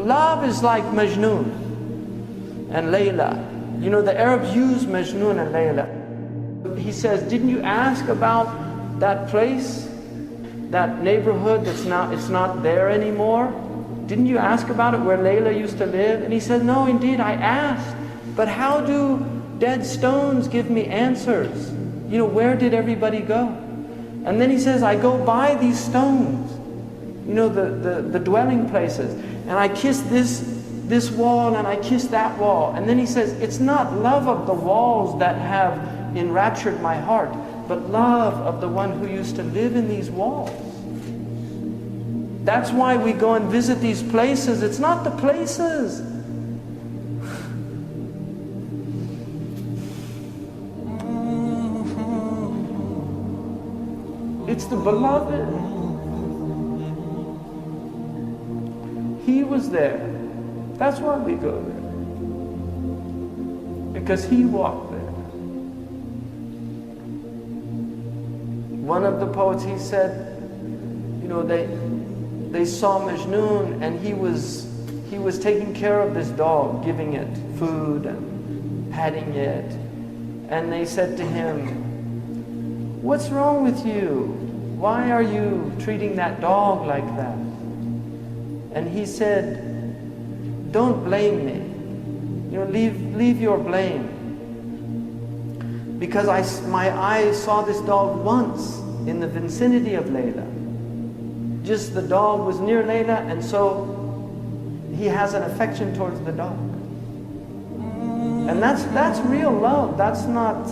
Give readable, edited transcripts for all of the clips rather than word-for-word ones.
love is like Majnun and Layla. You know, the Arabs use Majnun and Layla. He says, didn't you ask about that place, that neighborhood it's not there anymore? Didn't you ask about it where Layla used to live? And he said, no, indeed, I asked. But how do dead stones give me answers? You know, where did everybody go? And then he says, I go by these stones, you know, the dwelling places, and I kiss this wall and I kiss that wall. And then he says, it's not love of the walls that have enraptured my heart, but love of the one who used to live in these walls. That's why we go and visit these places. It's not the places. It's the beloved. He was there. That's why we go there. Because he walked there. One of the poets, he said, you know, they saw Majnun and he was taking care of this dog, giving it food and patting it. And they said to him, what's wrong with you? Why are you treating that dog like that? And he said, don't blame me. You know, leave your blame. Because my eyes saw this dog once in the vicinity of Layla. Just the dog was near Layla, and so he has an affection towards the dog. And that's real love. That's not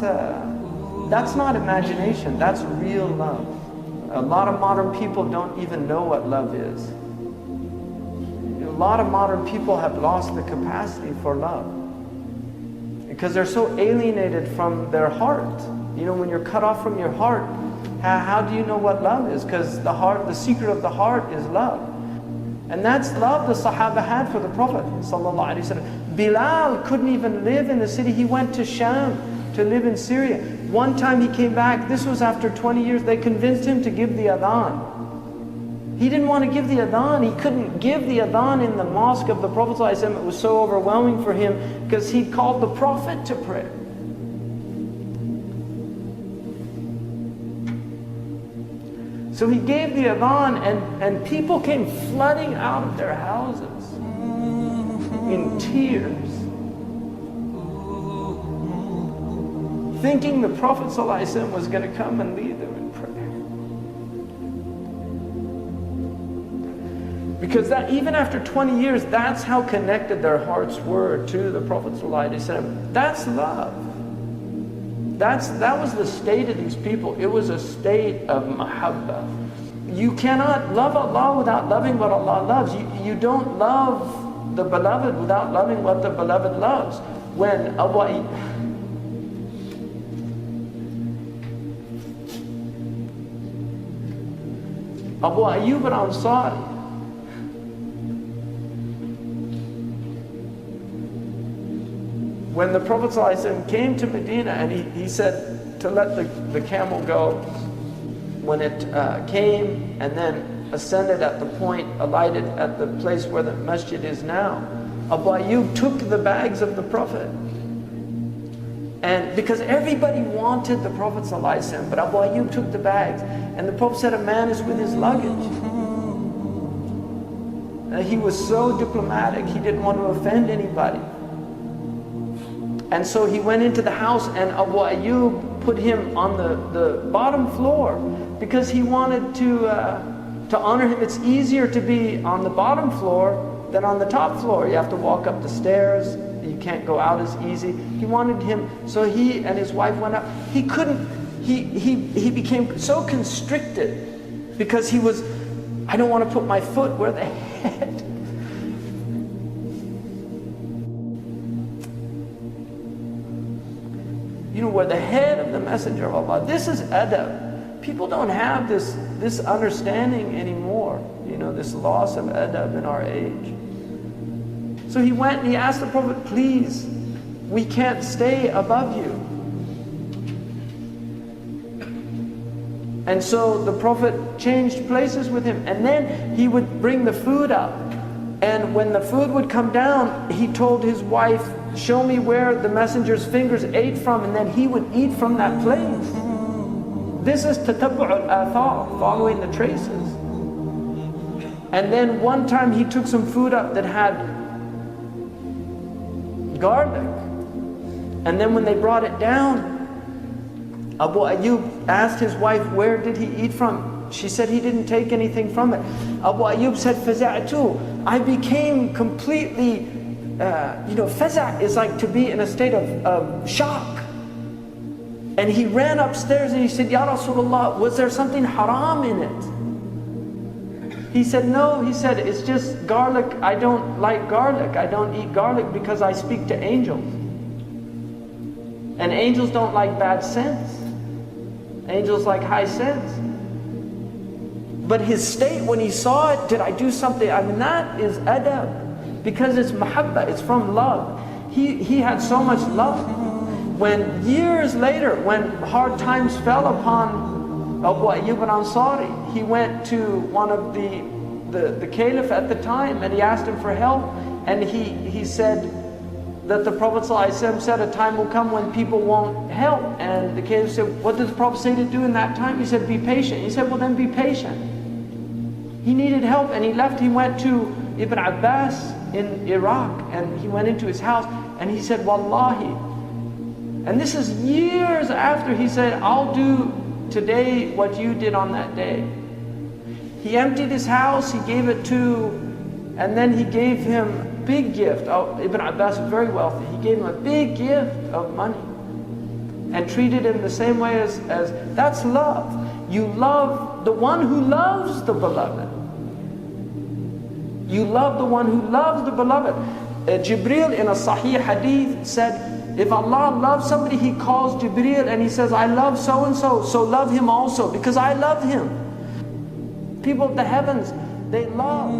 imagination. That's real love. A lot of modern people don't even know what love is. A lot of modern people have lost the capacity for love because they're so alienated from their heart. You know, when you're cut off from your heart, how do you know what love is? Because the secret of the heart is love. And that's love the Sahaba had for the Prophet ﷺ. Bilal couldn't even live in the city. He went to Sham to live in Syria. One time he came back, this was after 20 years, they convinced him to give the adhan. He didn't want to give the adhan. He couldn't give the adhan in the mosque of the Prophet ﷺ. It was so overwhelming for him because he called the Prophet to prayer. So he gave the adhan and people came flooding out of their houses in tears, thinking the Prophet ﷺ was going to come and lead them in prayer. Because that, even after 20 years, that's how connected their hearts were to the Prophet ﷺ. That's love. That was the state of these people. It was a state of mahabba. You cannot love Allah without loving what Allah loves. You don't love the beloved without loving what the beloved loves. When Abu Ayyub al-Ansari, when the Prophet ﷺ came to Medina and he said to let the camel go, when it came and then ascended at the point, alighted at the place where the masjid is now, Abu Ayyub took the bags of the Prophet. And because everybody wanted the Prophet ﷺ, but Abu Ayyub took the bags. And the Prophet said, a man is with his luggage. He was so diplomatic, he didn't want to offend anybody. And so he went into the house and Abu Ayyub put him on the bottom floor because he wanted to honor him. It's easier to be on the bottom floor than on the top floor. You have to walk up the stairs. You can't go out as easy. He wanted him, so he and his wife went up. He couldn't, he became so constricted because he was, I don't want to put my foot where the head. You know, where the head of the Messenger of Allah. This is adab. People don't have this understanding anymore. You know, this loss of adab in our age. So he went and he asked the Prophet, please, we can't stay above you. And so the Prophet changed places with him. And then he would bring the food up. And when the food would come down, he told his wife, show me where the messenger's fingers ate from, and then he would eat from that place. This is tatabbu' al-athar, following the traces. And then one time he took some food up that had garlic. And then when they brought it down, Abu Ayyub asked his wife, where did he eat from? She said he didn't take anything from it. Abu Ayyub said, فَزَعْتُ, I became completely, faza' is like to be in a state of shock. And he ran upstairs and he said, Ya Rasulullah, was there something haram in it? He said, no. He said, it's just garlic. I don't like garlic. I don't eat garlic because I speak to angels. And angels don't like bad sense. Angels like high sense. But his state when he saw it, did I do something? I mean, that is adab. Because it's mahabba, it's from love. He had so much love. When years later, when hard times fell upon Abu Ayyub al-Ansari, he went to one of the caliph at the time and he asked him for help. And he said that the Prophet ﷺ said a time will come when people won't help. And the caliph said, what did the Prophet say to do in that time? He said, be patient. He said, well then be patient. He needed help and he left. He went to Ibn Abbas in Iraq and he went into his house and he said, Wallahi. And this is years after he said, I'll do today what you did on that day. He emptied his house, he gave it to, and then he gave him a big gift. Oh, Ibn Abbas was very wealthy. He gave him a big gift of money and treated him the same way as that's love. You love the one who loves the beloved. You love the one who loves the beloved. Jibril in a Sahih hadith said, if Allah loves somebody, He calls Jibril and He says, I love so-and-so, so love him also, because I love him. People of the heavens, they love.